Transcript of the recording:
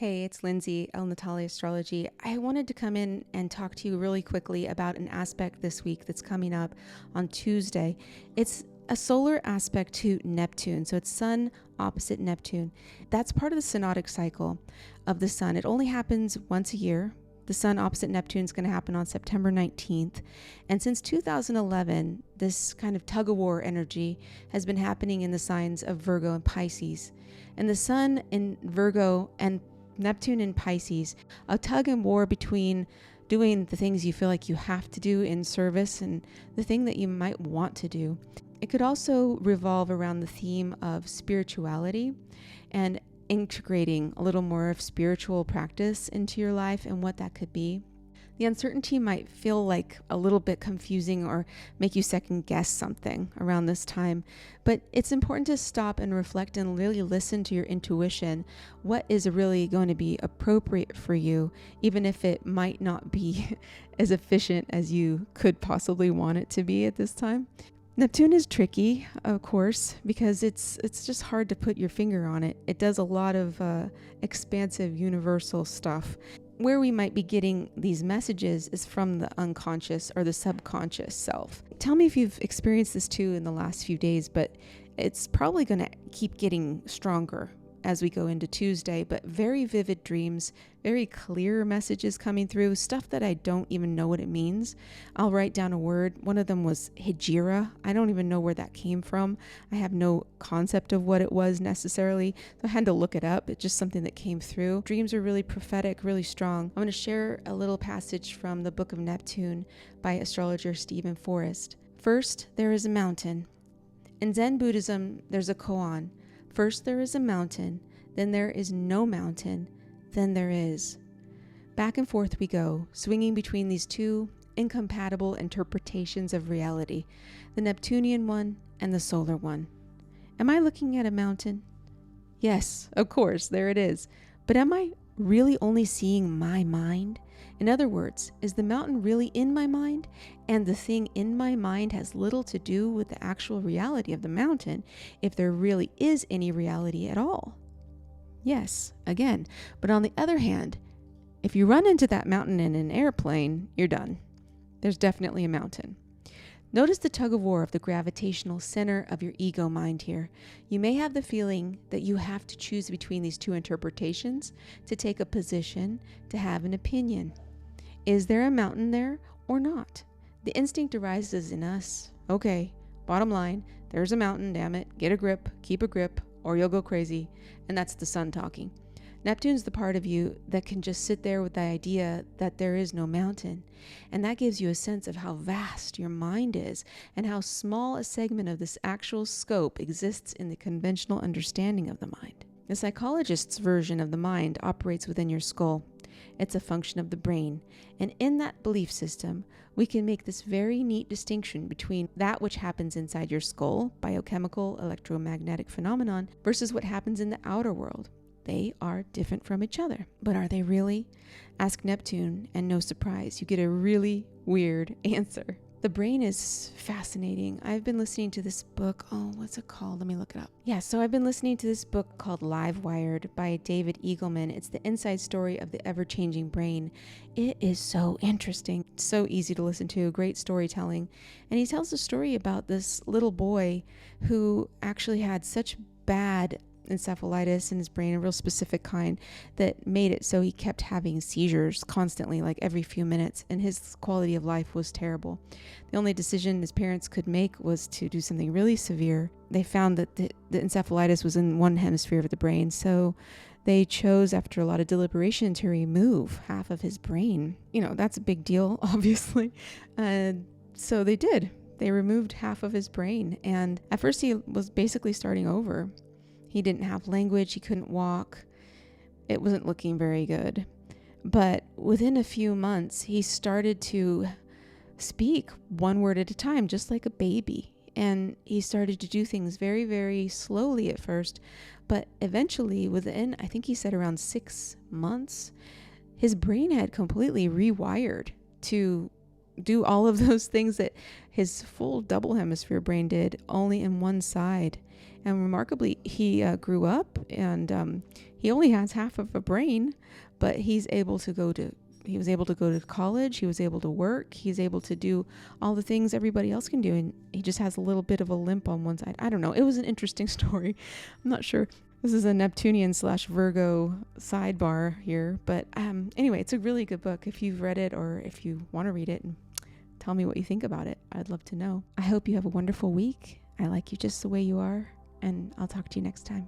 Hey, it's Lindsay, Natale astrology. I wanted to come in and talk to you really quickly about an aspect this week that's coming up on Tuesday. It's a solar aspect to Neptune. So it's Sun opposite Neptune. That's part of the synodic cycle of the Sun. It only happens once a year. The Sun opposite Neptune is going to happen on September 19th. And since 2011, this kind of tug-of-war energy has been happening in the signs of Virgo and Pisces. And the Sun in Virgo and Neptune in Pisces, a tug and war between doing the things you feel like you have to do in service and the thing that you might want to do. It could also revolve around the theme of spirituality and integrating a little more of spiritual practice into your life and what that could be. The uncertainty might feel like a little bit confusing or make you second guess something around this time, but it's important to stop and reflect and really listen to your intuition. What is really going to be appropriate for you, even if it might not be as efficient as you could possibly want it to be at this time. Neptune is tricky, of course, because it's just hard to put your finger on it. It does a lot of expansive universal stuff. Where we might be getting these messages is from the unconscious or the subconscious self. Tell me if you've experienced this too in the last few days, but it's probably going to keep getting stronger as we go into Tuesday, but very vivid dreams, very clear messages coming through, stuff that I don't even know what it means. I'll write down a word. One of them was hijira. I don't even know where that came from. I have no concept of what it was necessarily, so I had to look it up. It's just something that came through. Dreams are really prophetic, really strong. I'm going to share a little passage from the Book of Neptune by astrologer Stephen Forrest. First, there is a mountain. In Zen Buddhism, there's a koan. First there is a mountain, then there is no mountain, then there is. Back and forth we go, swinging between these two incompatible interpretations of reality, the Neptunian one and the solar one. Am I looking at a mountain? Yes, of course, there it is. But am I really only seeing my mind? In other words, is the mountain really in my mind? And the thing in my mind has little to do with the actual reality of the mountain, if there really is any reality at all. Yes, again. But on the other hand, if you run into that mountain in an airplane, you're done. There's definitely a mountain. Notice the tug-of-war of the gravitational center of your ego mind here. You may have the feeling that you have to choose between these two interpretations, to take a position, to have an opinion. Is there a mountain there or not? The instinct arises in us. Okay, bottom line, there's a mountain, damn it. Get a grip, keep a grip, or you'll go crazy. And that's the sun talking. Neptune's the part of you that can just sit there with the idea that there is no mountain. And that gives you a sense of how vast your mind is and how small a segment of this actual scope exists in the conventional understanding of the mind. The psychologist's version of the mind operates within your skull. It's a function of the brain. And in that belief system, we can make this very neat distinction between that which happens inside your skull, biochemical, electromagnetic phenomenon, versus what happens in the outer world. They are different from each other. But are they really? Ask Neptune, and no surprise, you get a really weird answer. The brain is fascinating. I've been listening to this book. What's it called? Let me look it up. So I've been listening to this book called Live Wired by David Eagleman. It's the inside story of the ever-changing brain. It is so interesting. It's so easy to listen to. Great storytelling. And he tells a story about this little boy who actually had such bad encephalitis in his brain, a real specific kind, that made it so he kept having seizures constantly, like every few minutes, and his quality of life was terrible. The only decision his parents could make was to do something really severe. They found that the encephalitis was in one hemisphere of the brain, so they chose, after a lot of deliberation, to remove half of his brain. That's a big deal, obviously. So they did. They removed half of his brain, and at first he was basically starting over. He didn't have language. He couldn't walk. It wasn't looking very good. But within a few months, he started to speak one word at a time, just like a baby. And he started to do things very, very slowly at first. But eventually, within, I think he said around 6 months, his brain had completely rewired to do all of those things that his full double hemisphere brain did, only in one side. And remarkably, he grew up, and he only has half of a brain, but he was able to go to college. He was able to work. He's able to do all the things everybody else can do. And he just has a little bit of a limp on one side. I don't know. It was an interesting story. I'm not sure. This is a Neptunian / Virgo sidebar here. But anyway, it's a really good book. If you've read it or if you want to read it, and tell me what you think about it. I'd love to know. I hope you have a wonderful week. I like you just the way you are. And I'll talk to you next time.